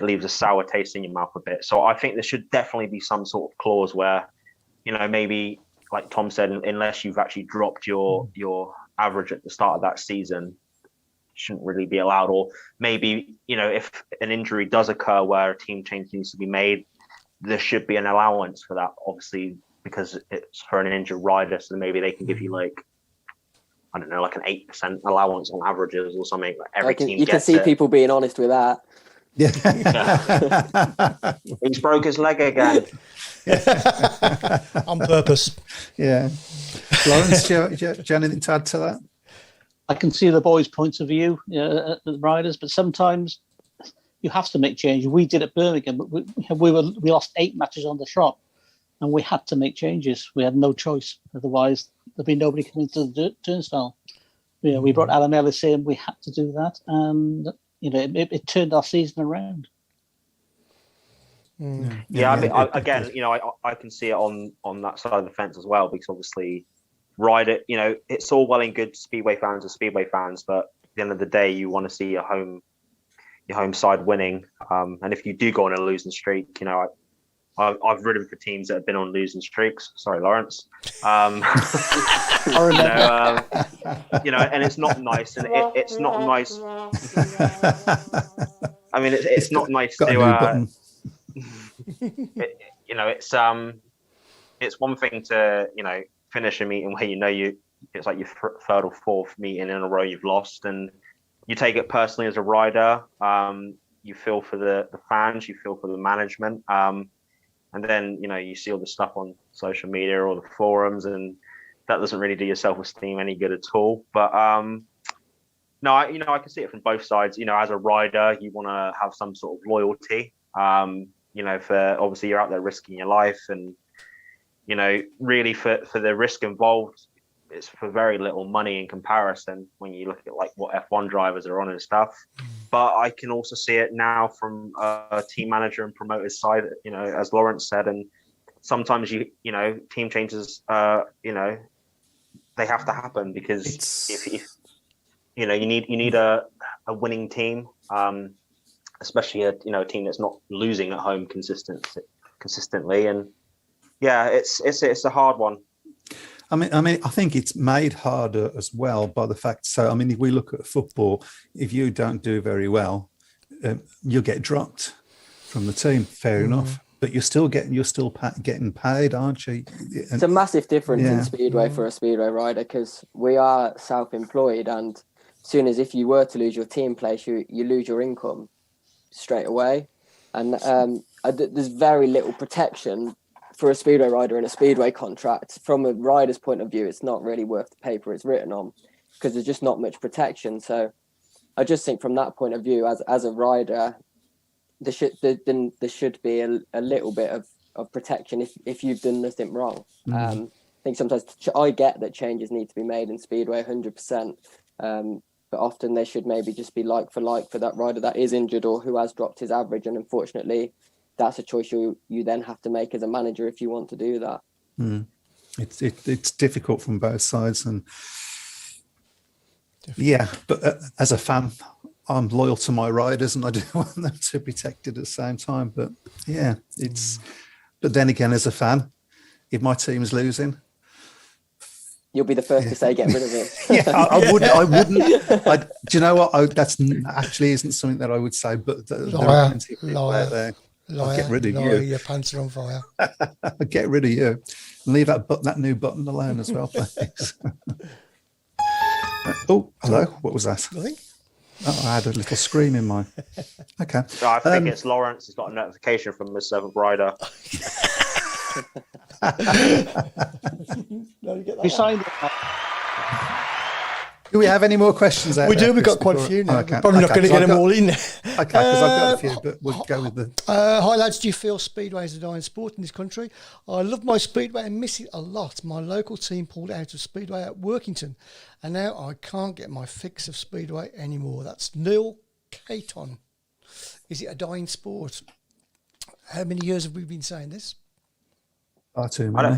leaves a sour taste in your mouth a bit. So I think there should definitely be some sort of clause where, maybe like Tom said, unless you've actually dropped your average at the start of that season, shouldn't really be allowed. Or maybe, if an injury does occur where a team change needs to be made, there should be an allowance for that, obviously, because it's for an injured rider. So maybe they can give you like an 8% allowance on averages or something. Every team you can see people being honest with that. Yeah. He's broke his leg again. On purpose. Yeah. Laurence, do you have anything to add to that? I can see the boys' points of view, the riders, but sometimes you have to make changes. We did at Birmingham, but we lost 8 matches on the trot, and we had to make changes. We had no choice, otherwise there'd be nobody coming to the turnstile. We brought Alan Ellis in. We had to do that, and it turned our season around. Yeah, I can see it on that side of the fence as well, because obviously, it's all well and good. Speedway fans are Speedway fans, but at the end of the day, you want to see your home side winning. And if you do go on a losing streak, I've ridden for teams that have been on losing streaks. Sorry, Laurence. And it's not nice, and it's not nice. I mean, it's not nice to. It's one thing to finish a meeting where it's like your third or fourth meeting in a row you've lost, and you take it personally as a rider. You feel for the fans, you feel for the management, and then you see all the stuff on social media or the forums, and that doesn't really do your self-esteem any good at all. But no, I can see it from both sides. As a rider, you want to have some sort of loyalty. For obviously you're out there risking your life, and really for the risk involved, it's for very little money in comparison when you look at like what F1 drivers are on and stuff. But I can also see it now from a team manager and promoter's side, as Laurence said, and sometimes team changes, they have to happen, because if you need a winning team, especially a team that's not losing at home consistently, and it's a hard one. I mean, I think it's made harder as well by the fact. So, if we look at football, if you don't do very well, you'll get dropped from the team. Fair enough, but you're still getting paid, aren't you? It's a massive difference in Speedway for a Speedway rider, because we are self-employed, and as soon as if you were to lose your team place, you lose your income straight away, and there's very little protection for a Speedway rider in a Speedway contract. From a rider's point of view, it's not really worth the paper it's written on, because there's just not much protection. So I just think from that point of view, as a rider, there should be a little bit of protection if you've done nothing wrong. I think sometimes I get that changes need to be made in Speedway 100%, but often they should maybe just be like for that rider that is injured or who has dropped his average. And unfortunately, that's a choice you then have to make as a manager if you want to do that. It's difficult from both sides, and but as a fan, I'm loyal to my riders, and I do want them to be protected at the same time. But but then again, as a fan, if my team's losing, you'll be the first to say get rid of it. I wouldn't. Do you know what? That's actually isn't something that I would say. But there are plenty of people out there. I'll get rid of you. Your pants are on fire. I'll get rid of you. And leave that new button alone as well, please. Oh, hello. What was that? Nothing. Oh, I had a little scream in my. Okay. No, I think it's Laurence. He's got a notification from the seventh rider. No, you get that We one. signed Do we have any more questions out We there, do. We've Chris, got quite a before- few now. Okay. We're probably not Okay, going to so get I've them got- all in. Okay, because I've got a few, but we'll go with the... Hi lads, do you feel Speedway is a dying sport in this country? I love my Speedway and miss it a lot. My local team pulled out of Speedway at Workington, and now I can't get my fix of Speedway anymore. That's Neil Caton. Is it a dying sport? How many years have we been saying this? Far too I many.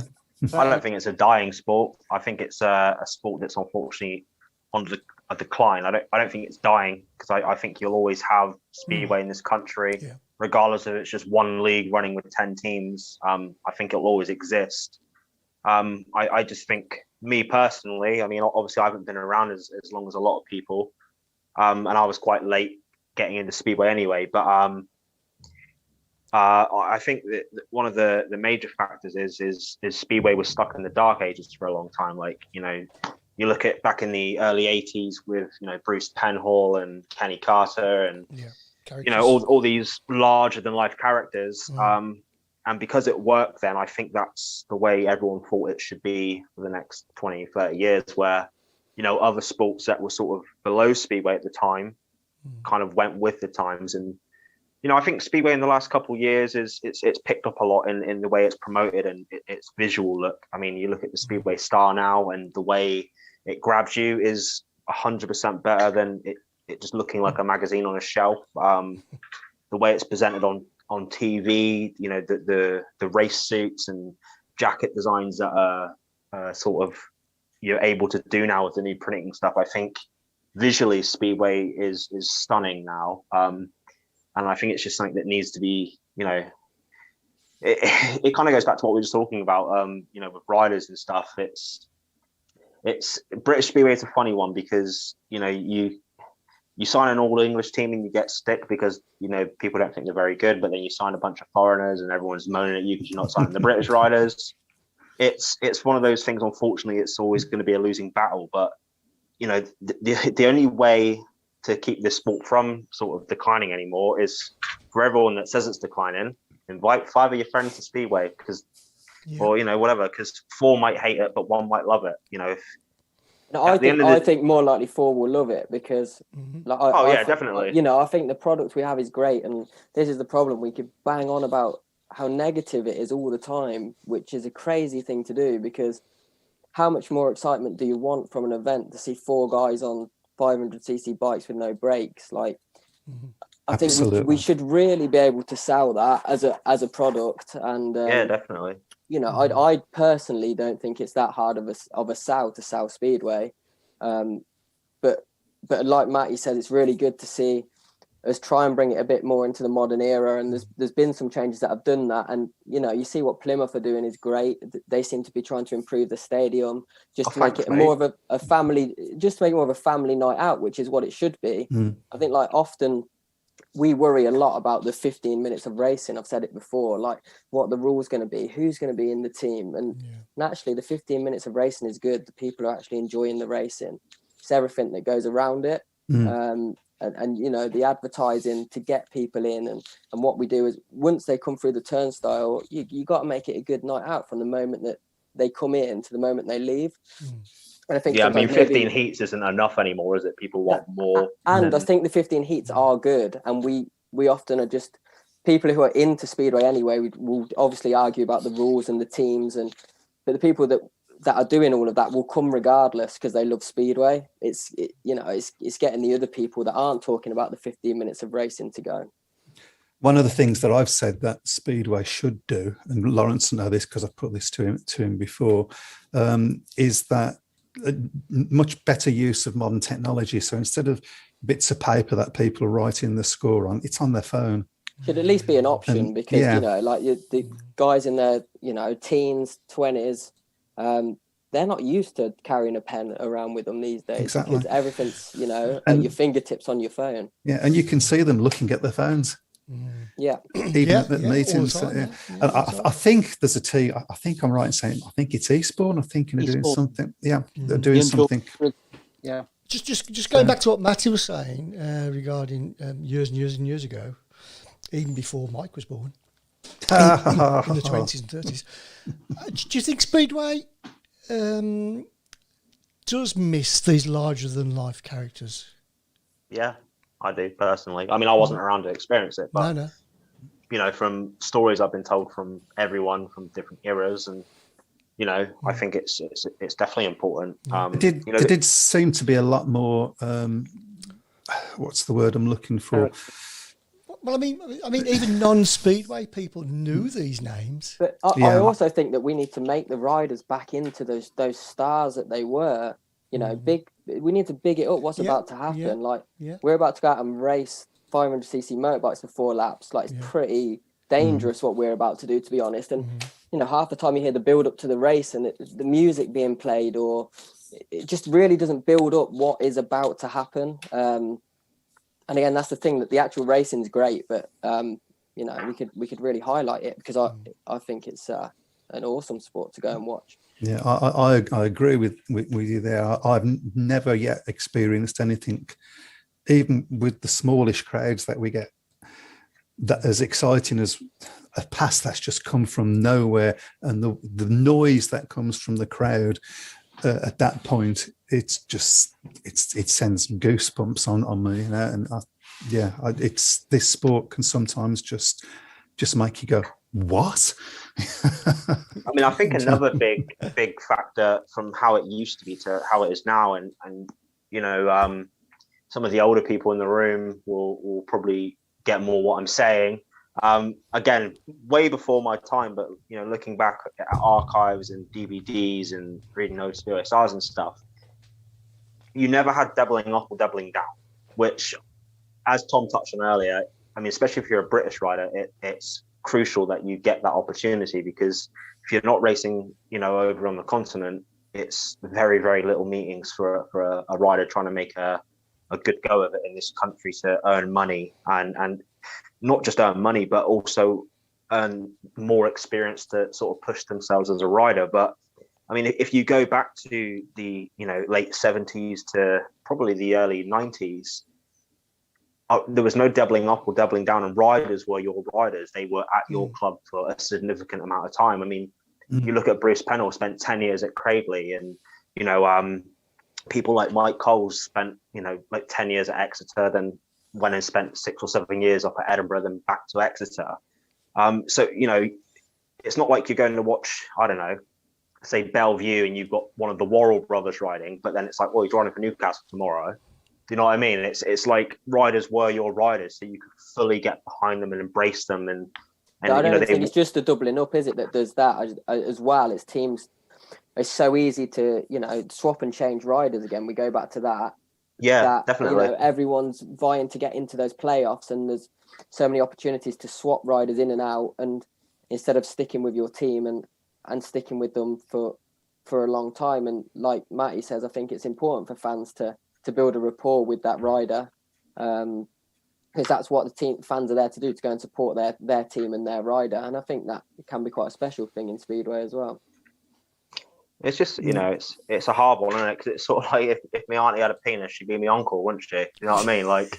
don't think it's a dying sport. I think it's a sport that's unfortunately on a decline. I don't think it's dying, because I think you'll always have Speedway in this country, regardless of it's just one league running with 10 teams. I think it'll always exist. I just think, me personally, I mean, obviously I haven't been around as long as a lot of people, and I was quite late getting into Speedway anyway. But I think that one of the major factors is Speedway was stuck in the dark ages for a long time. Like, you know, you look at back in the early 80s with, you know, Bruce Penhall and Kenny Carter and, you know, all these larger than life characters. And because it worked then, I think that's the way everyone thought it should be for the next 20, 30 years, where, you know, other sports that were sort of below Speedway at the time kind of went with the times. And, you know, I think Speedway in the last couple of years it's picked up a lot in the way it's promoted and its visual look. I mean, you look at the Speedway Star now, and the way it grabs you is 100% better than it just looking like a magazine on a shelf. The way it's presented on TV, you know, the race suits and jacket designs that are sort of you're able to do now with the new printing stuff. I think visually Speedway is stunning now. And I think it's just something that needs to be, you know, it kind of goes back to what we were just talking about, you know, with riders and stuff. It's British Speedway is a funny one, because, you know, you sign an all English team and you get stick because, you know, people don't think they're very good, but then you sign a bunch of foreigners and everyone's moaning at you because you're not signing the British riders. It's one of those things. Unfortunately, it's always going to be a losing battle. But, you know, the only way to keep this sport from sort of declining anymore is for everyone that says it's declining, invite 5 of your friends to Speedway, because, or, you know, whatever, because 4 might hate it, but 1 might love it. You know, no, I think more likely 4 will love it, because, like, definitely. You know, I think the product we have is great, and this is the problem. We could bang on about how negative it is all the time, which is a crazy thing to do, because how much more excitement do you want from an event to see 4 guys on 500cc bikes with no brakes? Like, I think we should really be able to sell that as a product. And definitely. You know, I personally don't think it's that hard of a sell to sell Speedway, but like Mattie said, it's really good to see us try and bring it a bit more into the modern era. And there's been some changes that have done that. And, you know, you see what Plymouth are doing is great. They seem to be trying to improve the stadium just to make it more of a family, just to make it more of a family night out, which is what it should be. I think, like, often we worry a lot about the 15 minutes of racing. I've said it before, like, what the rules going to be, who's going to be in the team. And naturally, the 15 minutes of racing is good. The people are actually enjoying the racing. It's everything that goes around it. And you know, the advertising to get people in, and what we do is, once they come through the turnstile, you got to make it a good night out from the moment that they come in to the moment they leave. And I think, I mean, 15 heats isn't enough anymore, is it? People want more. And I think the 15 heats are good, and we often are just people who are into Speedway anyway. We will obviously argue about the rules and the teams, but the people that are doing all of that will come regardless because they love Speedway. It's getting the other people that aren't talking about the 15 minutes of racing to go. One of the things that I've said that Speedway should do, and Laurence know this because I've put this to him before, is that a much better use of modern technology. So instead of bits of paper that people are writing the score on, it's on their phone. Should at least be an option, because you know, like the guys in their, you know, teens, 20s, they're not used to carrying a pen around with them these days. Exactly. Because everything's, you know, at your fingertips on your phone. Yeah, and you can see them looking at their phones. Yeah. Even at meetings. And I think there's a team, I think I'm right in saying, I think it's Eastbourne, I think they're doing something. Yeah, they're doing something. Yeah. Just going back to what Mattie was saying regarding years and years and years ago, even before Mike was born. in the 20s and 30s. Do you think Speedway does miss these larger-than-life characters? Yeah, I do personally. I mean, I wasn't around to experience it, but No. you know, from stories I've been told from everyone from different eras, and you know, I think it's definitely important. There did seem to be a lot more. What's the word I'm looking for? Well, I mean, even non-Speedway people knew these names. But I also think that we need to make the riders back into those stars that they were. You know, we need to big it up. What's about to happen? We're about to go out and race 500cc motorbikes for 4 laps. Like, it's pretty dangerous what we're about to do, to be honest. And you know, half the time you hear the build up to the race and the music being played, or it just really doesn't build up what is about to happen. And again, that's the thing, that the actual racing is great, but you know, we could really highlight it, because I think it's an awesome sport to go and watch. Yeah, I agree with you there. I've never yet experienced anything, even with the smallish crowds that we get, that as exciting as a pass that's just come from nowhere, and the noise that comes from the crowd at that point, it sends goosebumps on me, you know. And it's this sport can sometimes just make you go, what? I mean, I think another big factor from how it used to be to how it is now, and you know, some of the older people in the room will probably get more what I'm saying. Again, way before my time, but you know, looking back at archives and DVDs and reading notes, OSRs and stuff, you never had doubling up or doubling down, which, as Tom touched on earlier, I mean, especially if you're a British rider, it's crucial that you get that opportunity, because if you're not racing, you know, over on the continent, it's very, very little meetings for a rider trying to make a good go of it in this country to earn money, and not just earn money, but also earn more experience to sort of push themselves as a rider. But I mean, if you go back to the, you know, late 70s to probably the early 90s, there was no doubling up or doubling down, and riders were your riders. They were at your club for a significant amount of time. I mean, you look at Bruce Pennell, spent 10 years at Cradley, and, you know, people like Mike Coles spent, you know, like 10 years at Exeter, then went and spent 6 or 7 years up at Edinburgh, then back to Exeter. So, you know, it's not like you're going to watch, I don't know, say Bellevue, and you've got one of the Worrell brothers riding, but then it's like, well, he's riding for Newcastle tomorrow. Do you know what I mean? It's like riders were your riders, so you could fully get behind them and embrace them. And I don't think it's just the doubling up, is it, that does that as well as teams. It's so easy to, you know, swap and change riders again. We go back to that. Yeah, definitely. You know, everyone's vying to get into those playoffs, and there's so many opportunities to swap riders in and out, and instead of sticking with your team and sticking with them for a long time. And like Mattie says, I think it's important for fans to build a rapport with that rider, because that's what the fans are there to do, to go and support their team and their rider. And I think that can be quite a special thing in Speedway as well. It's just, you know, it's a hard one, isn't it? Because it's sort of like if my auntie had a penis, she'd be my uncle, wouldn't she? You know what I mean? Like,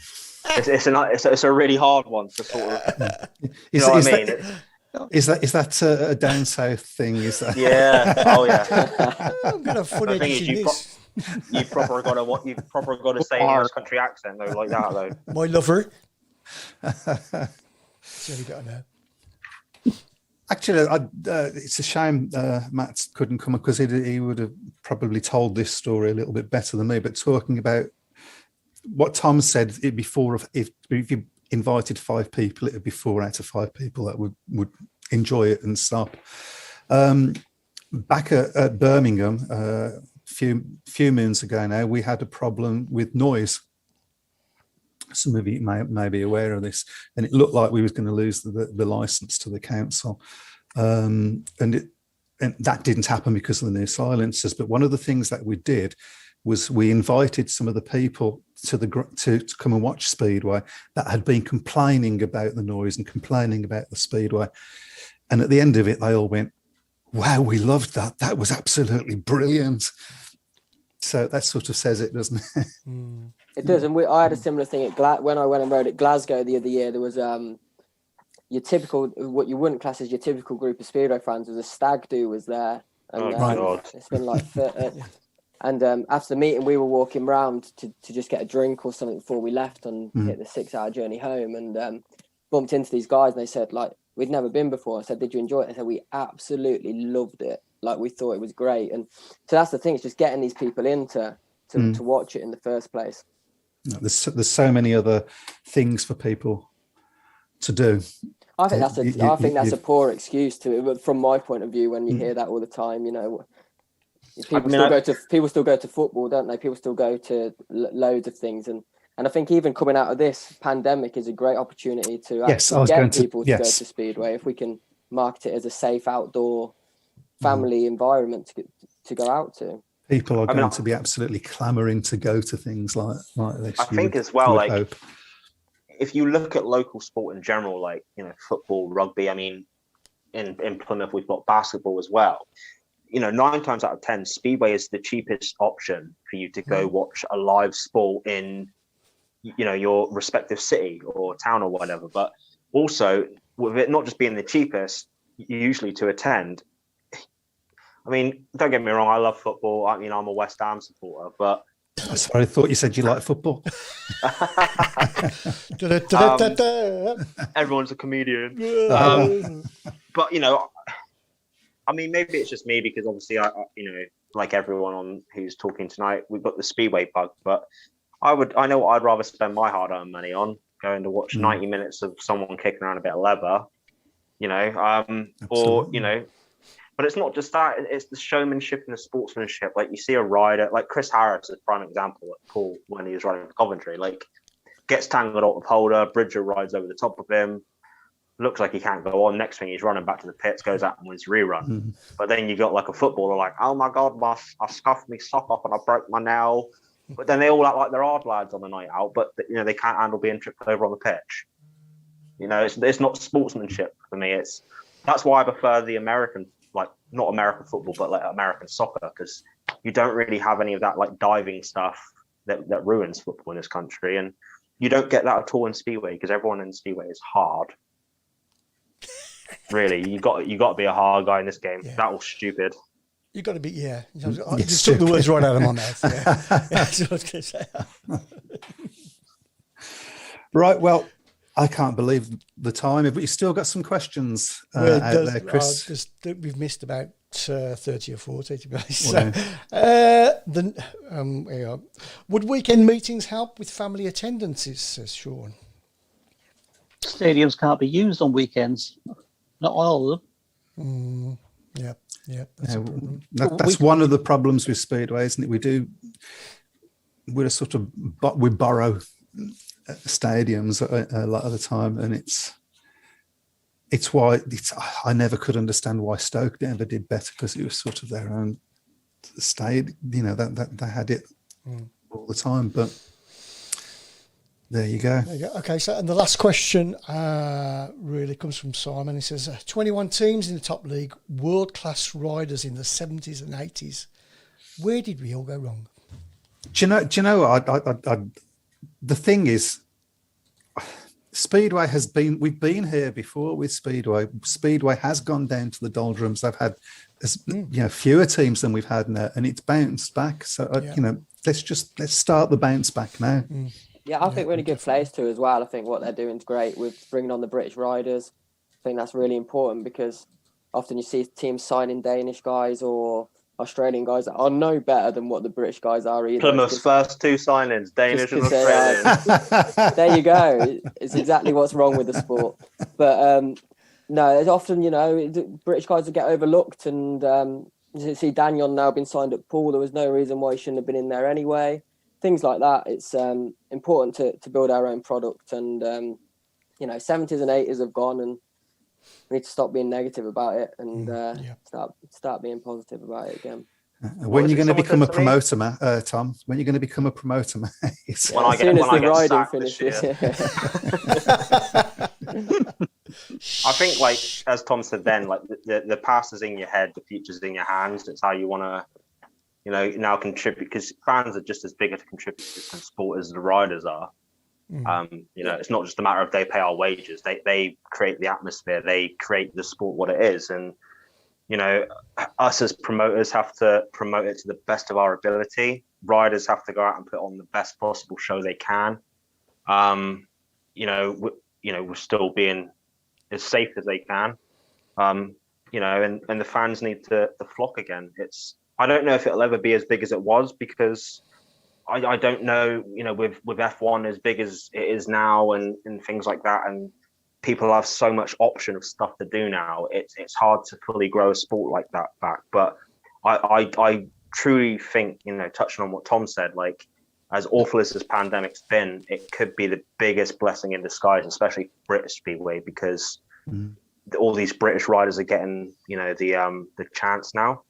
it's a really hard one to sort of. You know what I mean? Is that a down south thing? Is that? Yeah. Oh yeah. I'm gonna put it in this. You've proper got to say an English country accent though, like that though. My lover. So you gotta know. Actually, it's a shame Matt couldn't come, because he would have probably told this story a little bit better than me. But talking about what Tom said before, if you invited 5 people, it would be 4 out of 5 people that would enjoy it and stop. Back at Birmingham, a few moons ago now, we had a problem with noise. Some of you may be aware of this, and it looked like we was going to lose the license to the council, and that didn't happen because of the new silencers. But one of the things that we did was we invited some of the people to come and watch Speedway that had been complaining about the noise and complaining about the Speedway, and at the end of it, they all went, "Wow, we loved that. That was absolutely brilliant." So that sort of says it, doesn't it? It does, and I had a similar thing at when I went and rode at Glasgow the other year. There was your typical, what you wouldn't class as your typical group of Speedway fans, was a stag do was there. And God. it's been like, and after the meeting, we were walking round to just get a drink or something before we left and hit the 6-hour journey home, and bumped into these guys, and they said, like, we'd never been before. I said, did you enjoy it? They said, we absolutely loved it. Like, we thought it was great. And so that's the thing, it's just getting these people in to watch it in the first place. There's so many other things for people to do. I think that's a poor excuse to it, from my point of view, when you hear that all the time. You know, people still go to football, don't they? People still go to loads of things, and I think even coming out of this pandemic is a great opportunity to actually get people to go to Speedway if we can market it as a safe outdoor family environment to go out to. People are going to be absolutely clamouring to go to things like this. I think as well, like, hope. If you look at local sport in general, like, you know, football, rugby, I mean, in Plymouth, we've got basketball as well. You know, 9 times out of 10, Speedway is the cheapest option for you to go watch a live sport in, you know, your respective city or town or whatever. But also, with it not just being the cheapest, usually to attend, I mean, don't get me wrong, I love football. I mean, I'm a West Ham supporter, but... Sorry, I thought you said you like football. Everyone's a comedian. But, you know, I mean, maybe it's just me because obviously, I you know, like everyone on who's talking tonight, we've got the Speedway bug. But I know what I'd rather spend my hard-earned money on, going to watch 90 minutes of someone kicking around a bit of leather, you know, or, you know. But it's not just that, it's the showmanship and the sportsmanship. Like, you see a rider, like Chris Harris is a prime example at Paul when he was riding for Coventry, like, gets tangled up with Holder, Bridger rides over the top of him, looks like he can't go on. Next thing, he's running back to the pits, goes out and wins rerun. But then you got like a footballer like, oh my God, I scuffed my sock off and I broke my nail. But then they all act like they're hard lads on the night out, but, you know, they can't handle being tripped over on the pitch. You know, it's not sportsmanship for me. That's why I prefer the American, like, not American football, but like American soccer, because you don't really have any of that like diving stuff that ruins football in this country, and you don't get that at all in Speedway because everyone in Speedway is hard. Really, you got to be a hard guy in this game. Yeah. That was stupid. You got to be, I just took the words right out of my mouth. Yeah. That's what I was going to say. Right, well, I can't believe the time, but you still got some questions out there, Chris. We've missed about 30 or 40, to be honest. Would weekend meetings help with family attendances, says Sean? Stadiums can't be used on weekends. Not all of them. Yeah, that's a problem. That's one of the problems with Speedway, isn't it? We borrow stadiums a lot of the time, and it's why I never could understand why Stoke never did better, because it was sort of their own stadium, you know, that they had it all the time. But there you go. Okay, so and the last question really comes from Simon. He says 21 teams in the top league, world-class riders in the 70s and 80s. Where did we all go wrong? Do you know the thing is, Speedway we've been here before with Speedway. Speedway has gone down to the doldrums. They've had, you know, fewer teams than we've had now, and it's bounced back. So, you know, let's start the bounce back now. Yeah, I think we're in a good place too as well. I think what they're doing is great with bringing on the British riders. I think that's really important because often you see teams signing Danish guys or Australian guys that are no better than what the British guys are either. Plymouth's first 2 signings, Danish and Australian. There you go. It's exactly what's wrong with the sport. But no, there's often, you know, British guys that get overlooked, and you see Daniel now been signed at Poole. There was no reason why he shouldn't have been in there anyway. Things like that. It's important to build our own product, and you know, 70s and 80s have gone, and we need to stop being negative about it and start being positive about it again. When you're going to become a promoter, Tom? When you're going to become a promoter, mate? When I get riding finishes. I think, like as Tom said, then like the past is in your head, the future's in your hands. It's how you want to, you know, now contribute, because fans are just as big a contributors to the sport as the riders are. You know, it's not just a matter of they pay our wages. They create the atmosphere. They create the sport what it is. And, you know, us as promoters have to promote it to the best of our ability. Riders have to go out and put on the best possible show they can. We're still being as safe as they can. You know, and the fans need to flock again. I don't know if it'll ever be as big as it was, because I don't know, you know, with F1 as big as it is now and things like that, and people have so much option of stuff to do now, it's hard to fully grow a sport like that back. But I truly think, you know, touching on what Tom said, like, as awful as this pandemic's been, it could be the biggest blessing in disguise, especially British Speedway, because all these British riders are getting, you know, the chance now.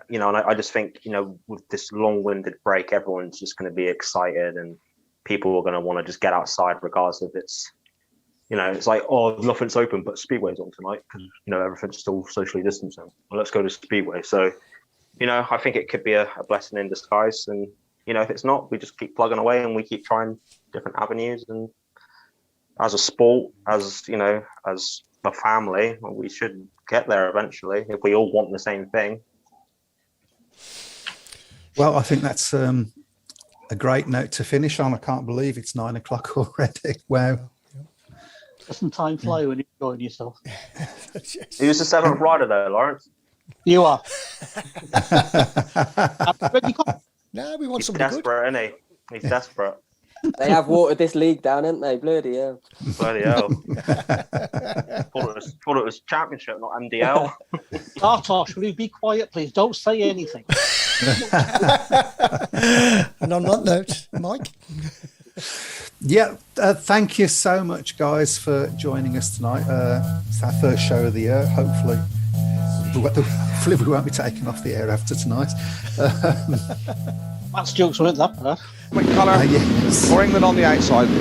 You know, and I just think, you know, with this long-winded break, everyone's just going to be excited, and people are going to want to just get outside, regardless if it's, you know, it's like, oh, nothing's open, but Speedway's on tonight because, you know, everything's still socially distancing. Well, let's go to Speedway. So, you know, I think it could be a blessing in disguise. And, you know, if it's not, we just keep plugging away and we keep trying different avenues. And as a sport, as, you know, as a family, well, we should get there eventually if we all want the same thing. Well, I think that's a great note to finish on. I can't believe it's 9 o'clock already. Wow. Doesn't time fly when you're enjoying yourself? Who's the seventh rider though, Laurence? You are. No, we want He's somebody good. desperate, isn't he? He's desperate. They have watered this league down, haven't they? Bloody hell. Bloody hell. thought it was championship, not MDL. Artosh, will you be quiet, please? Don't say anything. And on that note, Mike. Yeah, thank you so much, guys, for joining us tonight. It's our first show of the year. Hopefully we won't be taken off the air after tonight. Matt's jokes weren't that bad. Quick colour yes. for England on the outside. And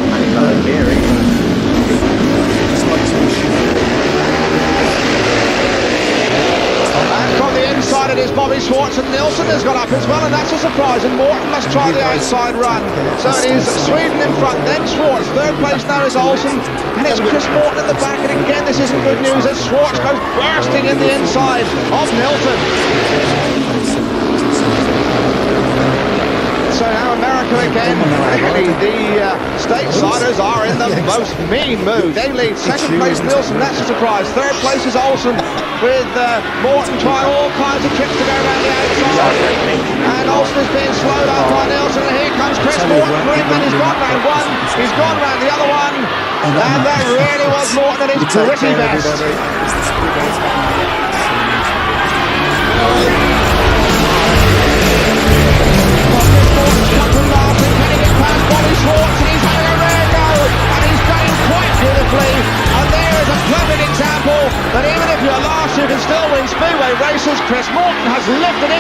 from the inside it is Bobby Schwartz, and Nilsson has got up as well, and that's a surprise, and Morton must try the outside run. So it is Sweden in front, then Schwartz. Third place now is Olsen, and it's Chris Morton at the back, and again this isn't good news as Schwartz goes bursting in the inside of Nilsson. So now America again, really, the Statesiders are in the most mean mood. They lead. Second place Nilsson, that's a surprise. Third place is Olsen, with Morton trying all kinds of tricks to go around the outside. And Olsen is being slowed up by Nilsson, and here comes Chris Morton for England. He's gone round one, he's gone round the other one, and that really was Morton at his pretty best. Bobby Schwartz, and he's having a rare go, and he's going quite beautifully, and there is a perfect example that even if you're last you can still win Speedway races. Chris Morton has lifted